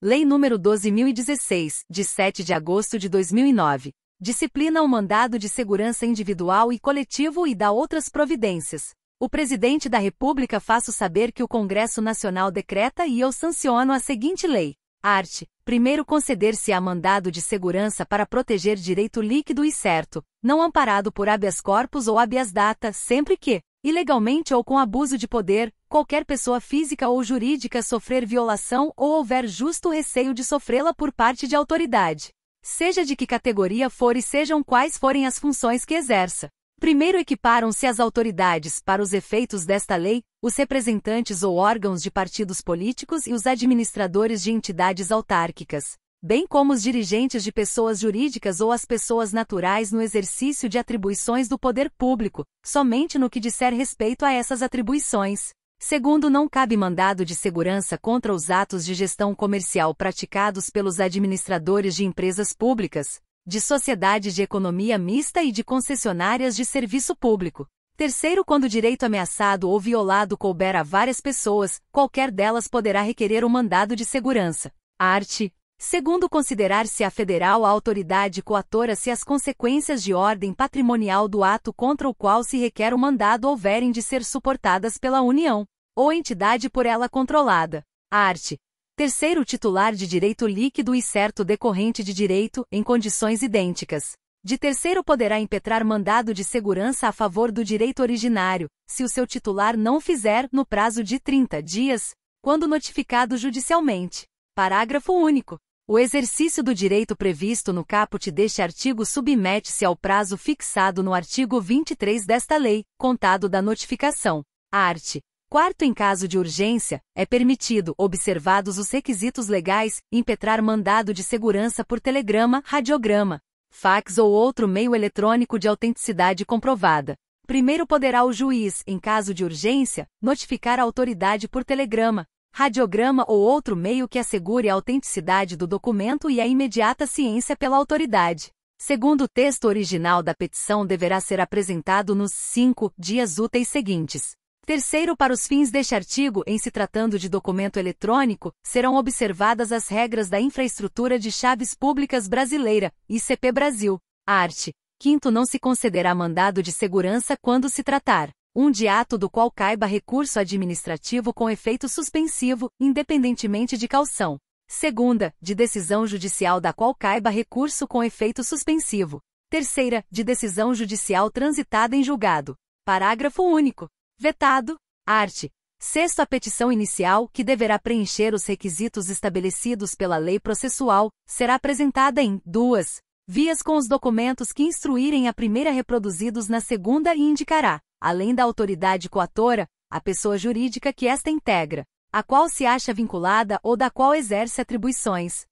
Lei nº 12.016, de 7 de agosto de 2009. Disciplina o mandado de segurança individual e coletivo e dá outras providências. O Presidente da República faço saber que o Congresso Nacional decreta e eu sanciono a seguinte lei. Art. 1º conceder-se-á mandado de segurança para proteger direito líquido e certo, não amparado por habeas corpus ou habeas data, sempre que, ilegalmente ou com abuso de poder, qualquer pessoa física ou jurídica sofrer violação ou houver justo receio de sofrê-la por parte de autoridade. Seja de que categoria for e sejam quais forem as funções que exerça. Primeiro equiparam-se as autoridades, para os efeitos desta lei, os representantes ou órgãos de partidos políticos e os administradores de entidades autárquicas, bem como os dirigentes de pessoas jurídicas ou as pessoas naturais no exercício de atribuições do poder público, somente no que disser respeito a essas atribuições. Segundo, não cabe mandado de segurança contra os atos de gestão comercial praticados pelos administradores de empresas públicas, de sociedades de economia mista e de concessionárias de serviço público. Terceiro, quando o direito ameaçado ou violado couber a várias pessoas, qualquer delas poderá requerer o mandado de segurança. Art. Segundo, considerar-se a federal a autoridade coatora se as consequências de ordem patrimonial do ato contra o qual se requer o mandado houverem de ser suportadas pela União, ou entidade por ela controlada. Art. Terceiro, titular de direito líquido e certo decorrente de direito, em condições idênticas. De terceiro poderá impetrar mandado de segurança a favor do direito originário, se o seu titular não o fizer, no prazo de 30 dias, quando notificado judicialmente. Parágrafo único. O exercício do direito previsto no caput deste artigo submete-se ao prazo fixado no artigo 23 desta lei, contado da notificação. Art. Quarto, em caso de urgência, é permitido, observados os requisitos legais, impetrar mandado de segurança por telegrama, radiograma, fax ou outro meio eletrônico de autenticidade comprovada. Primeiro poderá o juiz, em caso de urgência, notificar a autoridade por telegrama, radiograma ou outro meio que assegure a autenticidade do documento e a imediata ciência pela autoridade. Segundo, o texto original da petição deverá ser apresentado nos 5 dias úteis seguintes. Terceiro, para os fins deste artigo, em se tratando de documento eletrônico, serão observadas as regras da Infraestrutura de Chaves Públicas Brasileira, ICP Brasil. Art. Quinto, não se concederá mandado de segurança quando se tratar de ato do qual caiba recurso administrativo com efeito suspensivo, independentemente de caução. Segunda, de decisão judicial da qual caiba recurso com efeito suspensivo. Terceira, de decisão judicial transitada em julgado. Parágrafo único. Vetado. Art. Sexto, a petição inicial, que deverá preencher os requisitos estabelecidos pela lei processual, será apresentada em 2 vias com os documentos que instruírem a primeira reproduzidos na segunda e indicará, além da autoridade coatora, a pessoa jurídica que esta integra, a qual se acha vinculada ou da qual exerce atribuições.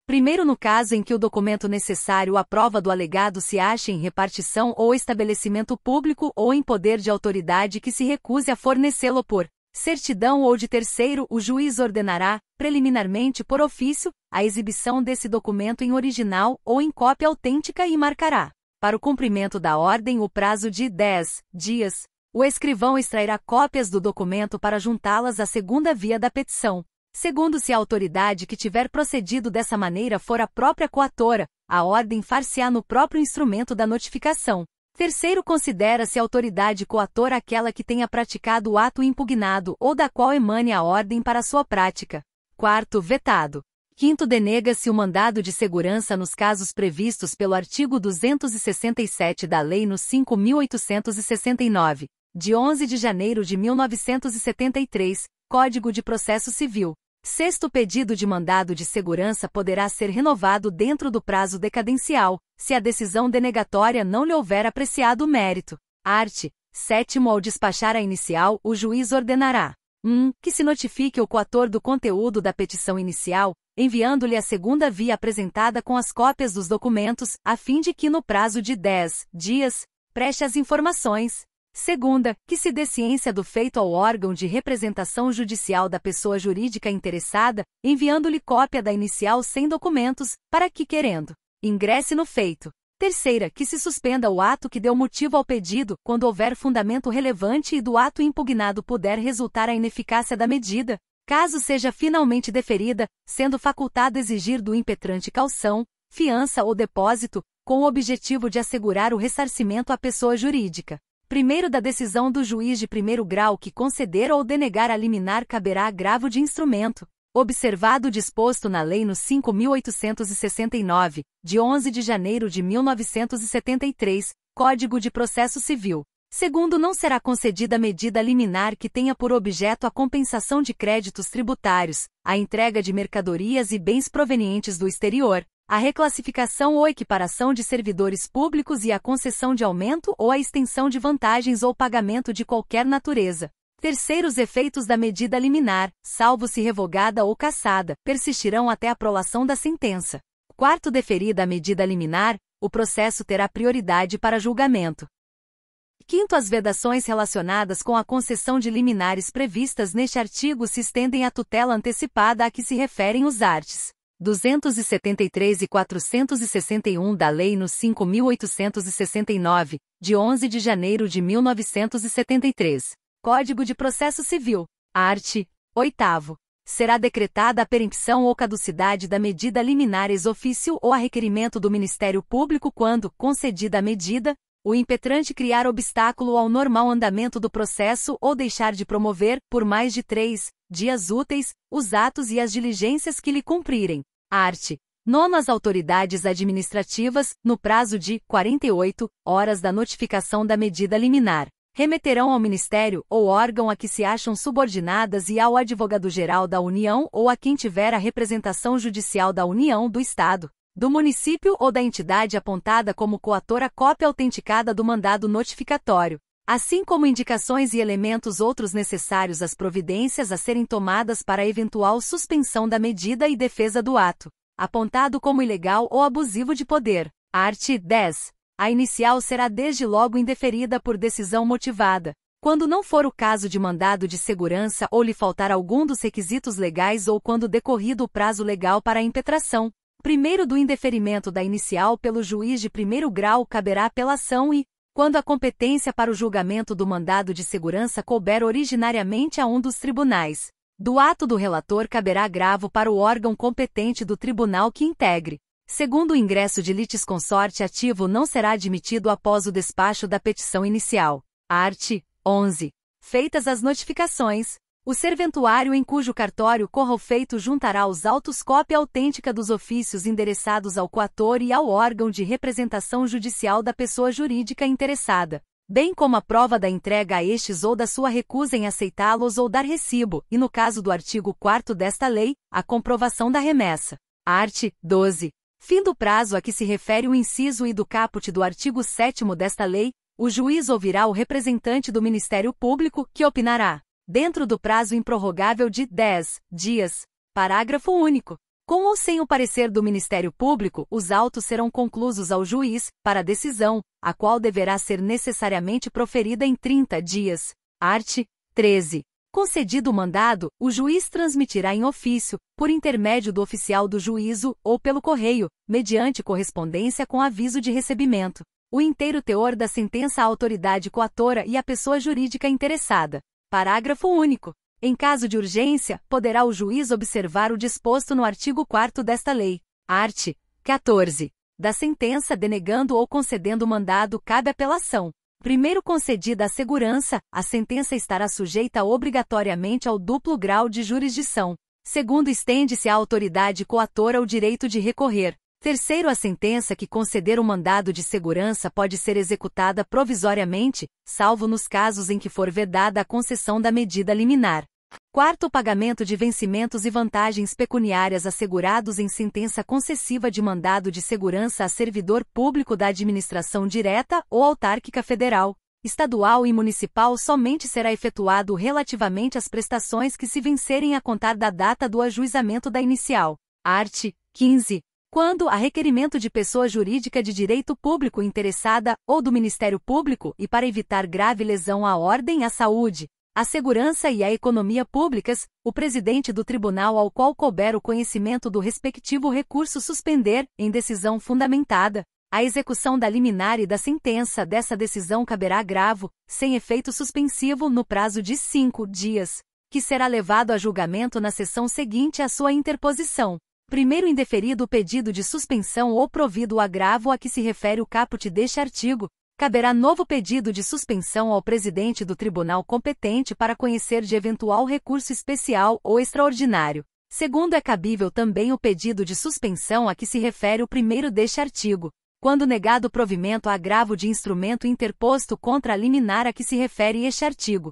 Primeiro, no caso em que o documento necessário à prova do alegado se ache em repartição ou estabelecimento público ou em poder de autoridade que se recuse a fornecê-lo por certidão ou de terceiro, o juiz ordenará, preliminarmente por ofício, a exibição desse documento em original ou em cópia autêntica e marcará, para o cumprimento da ordem, o prazo de 10 dias. O escrivão extrairá cópias do documento para juntá-las à segunda via da petição. Segundo, se a autoridade que tiver procedido dessa maneira for a própria coatora, a ordem far-se-á no próprio instrumento da notificação. Terceiro, considera-se autoridade coatora aquela que tenha praticado o ato impugnado ou da qual emane a ordem para sua prática. Quarto, vetado. Quinto, denega-se o mandado de segurança nos casos previstos pelo artigo 267 da Lei no 5.869, de 11 de janeiro de 1973, Código de Processo Civil. Sexto, pedido de mandado de segurança poderá ser renovado dentro do prazo decadencial, se a decisão denegatória não lhe houver apreciado o mérito. Art. Sétimo, ao despachar a inicial, o juiz ordenará: 1. Que se notifique o coator do conteúdo da petição inicial, enviando-lhe a segunda via apresentada com as cópias dos documentos, a fim de que no prazo de 10 dias, preste as informações. Segunda, que se dê ciência do feito ao órgão de representação judicial da pessoa jurídica interessada, enviando-lhe cópia da inicial sem documentos, para que, querendo, ingresse no feito. Terceira, que se suspenda o ato que deu motivo ao pedido, quando houver fundamento relevante e do ato impugnado puder resultar a ineficácia da medida. Caso seja finalmente deferida, sendo facultado exigir do impetrante caução, fiança ou depósito, com o objetivo de assegurar o ressarcimento à pessoa jurídica. Primeiro da decisão do juiz de primeiro grau que conceder ou denegar a liminar caberá agravo de instrumento, observado o disposto na Lei no 5.869, de 11 de janeiro de 1973, Código de Processo Civil. Segundo, não será concedida medida liminar que tenha por objeto a compensação de créditos tributários, a entrega de mercadorias e bens provenientes do exterior, a reclassificação ou equiparação de servidores públicos e a concessão de aumento ou a extensão de vantagens ou pagamento de qualquer natureza. Terceiro, os efeitos da medida liminar, salvo se revogada ou cassada, persistirão até a prolação da sentença. Quarto, deferida a medida liminar, o processo terá prioridade para julgamento. Quinto, as vedações relacionadas com a concessão de liminares previstas neste artigo se estendem à tutela antecipada a que se referem os arts. 273 e 461 da Lei no 5.869, de 11 de janeiro de 1973. Código de Processo Civil. Art. 8º. Será decretada a perempção ou caducidade da medida liminar ex officio ou a requerimento do Ministério Público quando, concedida a medida, o impetrante criar obstáculo ao normal andamento do processo ou deixar de promover, por mais de 3 dias úteis, os atos e as diligências que lhe cumprirem. Art. 9. As autoridades administrativas, no prazo de 48 horas da notificação da medida liminar, remeterão ao Ministério ou órgão a que se acham subordinadas e ao Advogado-Geral da União ou a quem tiver a representação judicial da União, do Estado, do município ou da entidade apontada como coator a cópia autenticada do mandado notificatório, assim como indicações e elementos outros necessários às providências a serem tomadas para a eventual suspensão da medida e defesa do ato, apontado como ilegal ou abusivo de poder. Art. 10. A inicial será desde logo indeferida por decisão motivada, quando não for o caso de mandado de segurança ou lhe faltar algum dos requisitos legais ou quando decorrido o prazo legal para a impetração. Primeiro do indeferimento da inicial pelo juiz de primeiro grau caberá apelação e, quando a competência para o julgamento do mandado de segurança couber originariamente a um dos tribunais, do ato do relator caberá agravo para o órgão competente do tribunal que integre. Segundo, o ingresso de litisconsorte ativo não será admitido após o despacho da petição inicial. Art. 11. Feitas as notificações, o serventuário em cujo cartório corra o feito juntará aos autos cópia autêntica dos ofícios endereçados ao coator e ao órgão de representação judicial da pessoa jurídica interessada, bem como a prova da entrega a estes ou da sua recusa em aceitá-los ou dar recibo, e no caso do artigo 4º desta lei, a comprovação da remessa. Art. 12. Fim do prazo a que se refere o inciso I do caput do artigo 7º desta lei, o juiz ouvirá o representante do Ministério Público, que opinará, dentro do prazo improrrogável de 10 dias. Parágrafo único. Com ou sem o parecer do Ministério Público, os autos serão conclusos ao juiz, para decisão, a qual deverá ser necessariamente proferida em 30 dias. Art. 13. Concedido o mandado, o juiz transmitirá em ofício, por intermédio do oficial do juízo, ou pelo correio, mediante correspondência com aviso de recebimento, o inteiro teor da sentença à autoridade coatora e à pessoa jurídica interessada. Parágrafo único. Em caso de urgência, poderá o juiz observar o disposto no artigo 4º desta lei. Art. 14. Da sentença denegando ou concedendo o mandado cabe apelação. Primeiro concedida a segurança, a sentença estará sujeita obrigatoriamente ao duplo grau de jurisdição. Segundo, estende-se à autoridade coatora o direito de recorrer. Terceiro, a sentença que conceder o mandado de segurança pode ser executada provisoriamente, salvo nos casos em que for vedada a concessão da medida liminar. Quarto, o pagamento de vencimentos e vantagens pecuniárias assegurados em sentença concessiva de mandado de segurança a servidor público da administração direta ou autárquica federal, estadual e municipal somente será efetuado relativamente às prestações que se vencerem a contar da data do ajuizamento da inicial. Art. 15. Quando, a requerimento de pessoa jurídica de direito público interessada, ou do Ministério Público, e para evitar grave lesão à ordem, à saúde, à segurança e à economia públicas, o presidente do tribunal ao qual couber o conhecimento do respectivo recurso suspender, em decisão fundamentada, a execução da liminar e da sentença dessa decisão caberá agravo, sem efeito suspensivo no prazo de 5 dias. que será levado a julgamento na sessão seguinte à sua interposição. Primeiro indeferido o pedido de suspensão ou provido o agravo a que se refere o caput deste artigo, caberá novo pedido de suspensão ao presidente do tribunal competente para conhecer de eventual recurso especial ou extraordinário. Segundo, é cabível também o pedido de suspensão a que se refere o primeiro deste artigo, quando negado provimento a agravo de instrumento interposto contra a liminar a que se refere este artigo.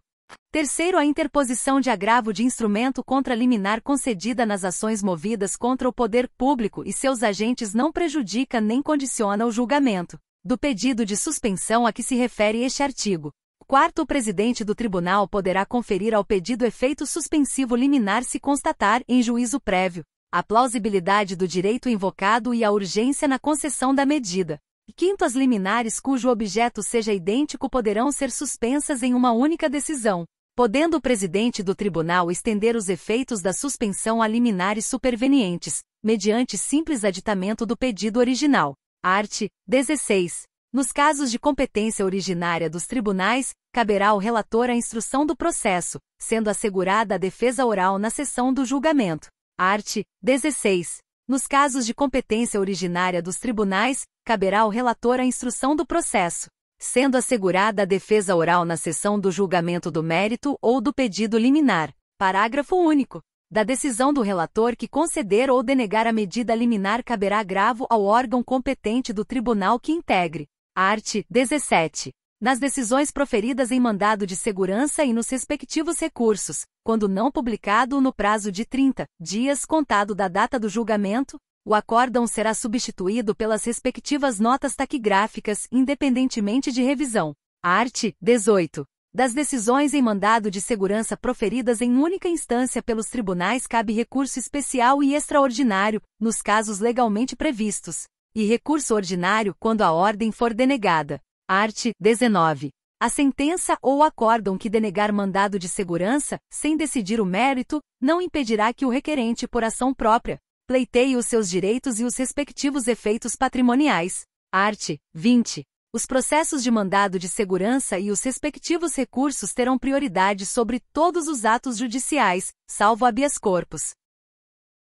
Terceiro, a interposição de agravo de instrumento contra a liminar concedida nas ações movidas contra o poder público e seus agentes não prejudica nem condiciona o julgamento do pedido de suspensão a que se refere este artigo. Quarto, o presidente do tribunal poderá conferir ao pedido efeito suspensivo liminar se constatar, em juízo prévio, a plausibilidade do direito invocado e a urgência na concessão da medida. Quinto, as liminares cujo objeto seja idêntico poderão ser suspensas em uma única decisão, podendo o presidente do tribunal estender os efeitos da suspensão a liminares supervenientes, mediante simples aditamento do pedido original. Art. 16. Nos casos de competência originária dos tribunais, caberá ao relator a instrução do processo, sendo assegurada a defesa oral na sessão do julgamento. Art. 16. Nos casos de competência originária dos tribunais, caberá ao relator a instrução do processo, sendo assegurada a defesa oral na sessão do julgamento do mérito ou do pedido liminar. Parágrafo único. Da decisão do relator que conceder ou denegar a medida liminar caberá agravo ao órgão competente do tribunal que integre. Art. 17. Nas decisões proferidas em mandado de segurança e nos respectivos recursos, quando não publicado no prazo de 30 dias contado da data do julgamento, o acórdão será substituído pelas respectivas notas taquigráficas, independentemente de revisão. Art. 18. Das decisões em mandado de segurança proferidas em única instância pelos tribunais cabe recurso especial e extraordinário, nos casos legalmente previstos, e recurso ordinário quando a ordem for denegada. Art. 19. A sentença ou acórdão que denegar mandado de segurança, sem decidir o mérito, não impedirá que o requerente por ação própria pleiteie os seus direitos e os respectivos efeitos patrimoniais. Art. 20. Os processos de mandado de segurança e os respectivos recursos terão prioridade sobre todos os atos judiciais, salvo habeas corpus.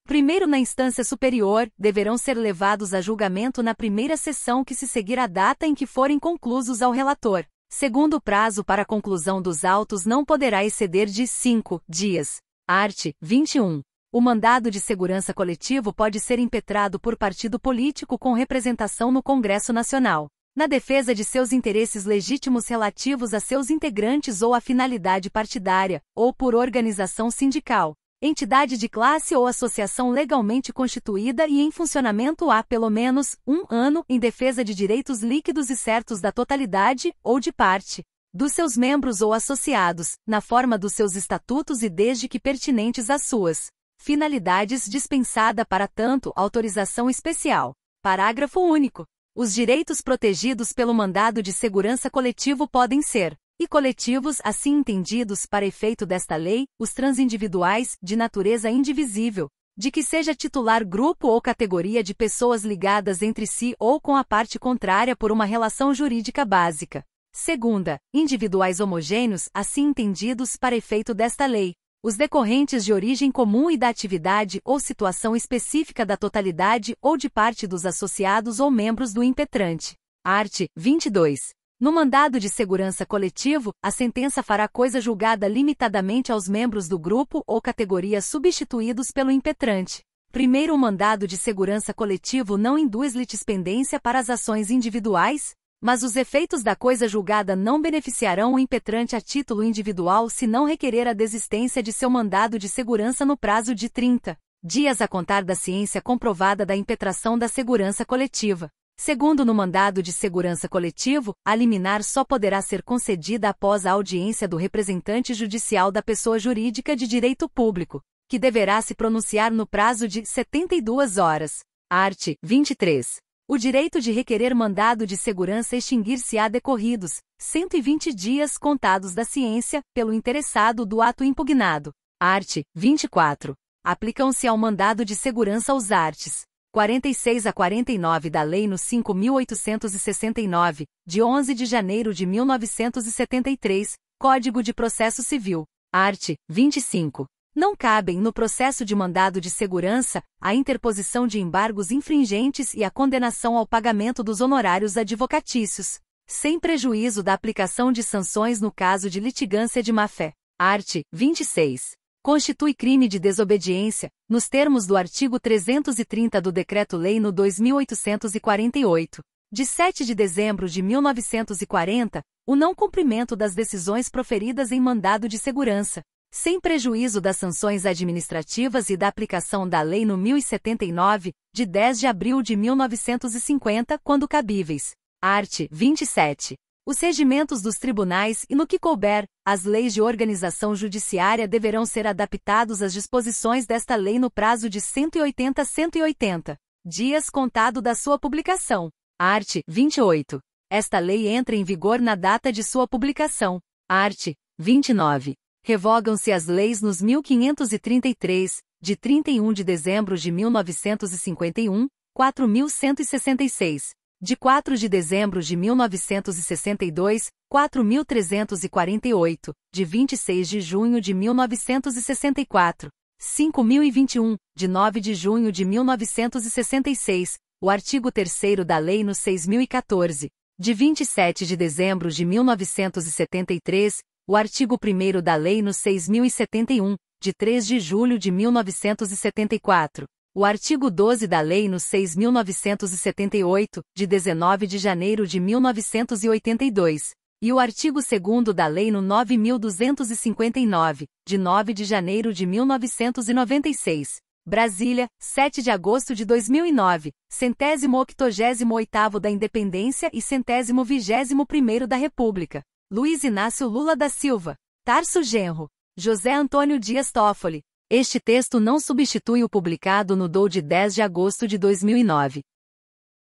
Primeiro, na instância superior, deverão ser levados a julgamento na primeira sessão que se seguir a data em que forem conclusos ao relator. Segundo, o prazo para a conclusão dos autos não poderá exceder de 5 dias. Art. 21. O mandado de segurança coletivo pode ser impetrado por partido político com representação no Congresso Nacional, na defesa de seus interesses legítimos relativos a seus integrantes ou à finalidade partidária, ou por organização sindical, entidade de classe ou associação legalmente constituída e em funcionamento há pelo menos 1 ano em defesa de direitos líquidos e certos da totalidade, ou de parte, dos seus membros ou associados, na forma dos seus estatutos e desde que pertinentes às suas finalidades dispensada para tanto autorização especial. Parágrafo único. Os direitos protegidos pelo mandado de segurança coletivo podem ser, e coletivos assim entendidos para efeito desta lei, os transindividuais, de natureza indivisível, de que seja titular grupo ou categoria de pessoas ligadas entre si ou com a parte contrária por uma relação jurídica básica. Segunda, individuais homogêneos, assim entendidos para efeito desta lei, os decorrentes de origem comum e da atividade ou situação específica da totalidade ou de parte dos associados ou membros do impetrante. Art. 22. No mandado de segurança coletivo, a sentença fará coisa julgada limitadamente aos membros do grupo ou categoria substituídos pelo impetrante. Primeiro, o mandado de segurança coletivo não induz litispendência para as ações individuais, mas os efeitos da coisa julgada não beneficiarão o impetrante a título individual se não requerer a desistência de seu mandado de segurança no prazo de 30 dias a contar da ciência comprovada da impetração da segurança coletiva. Segundo, no mandado de segurança coletivo, a liminar só poderá ser concedida após a audiência do representante judicial da pessoa jurídica de direito público, que deverá se pronunciar no prazo de 72 horas. Art. 23. O direito de requerer mandado de segurança extinguir-se-á decorridos 120 dias contados da ciência, pelo interessado do ato impugnado. Art. 24. Aplicam-se ao mandado de segurança os arts. 46 a 49 da Lei no 5.869, de 11 de janeiro de 1973, Código de Processo Civil. Art. 25. Não cabem no processo de mandado de segurança a interposição de embargos infringentes e a condenação ao pagamento dos honorários advocatícios, sem prejuízo da aplicação de sanções no caso de litigância de má-fé. Art. 26. Constitui crime de desobediência, nos termos do artigo 330 do Decreto-Lei nº 2848, de 7 de dezembro de 1940, o não cumprimento das decisões proferidas em mandado de segurança, sem prejuízo das sanções administrativas e da aplicação da Lei nº 1079, de 10 de abril de 1950, quando cabíveis. Art. 27. Os regimentos dos tribunais e, no que couber, as leis de organização judiciária deverão ser adaptados às disposições desta lei no prazo de 180 dias contado da sua publicação. Art. 28. Esta lei entra em vigor na data de sua publicação. Art. 29. Revogam-se as leis nos 1533, de 31 de dezembro de 1951, 4.166, de 4 de dezembro de 1962, 4.348, de 26 de junho de 1964, 5.021, de 9 de junho de 1966, o artigo 3º da Lei nº 6.014, de 27 de dezembro de 1973, o artigo 1º da Lei nº 6.071, de 3 de julho de 1974, o artigo 12 da Lei nº 6.978, de 19 de janeiro de 1982, e o artigo 2º da Lei nº 9.259, de 9 de janeiro de 1996. Brasília, 7 de agosto de 2009, 188º da Independência e 121º da República. Luiz Inácio Lula da Silva. Tarso Genro. José Antônio Dias Toffoli. Este texto não substitui o publicado no DOU de 10 de agosto de 2009.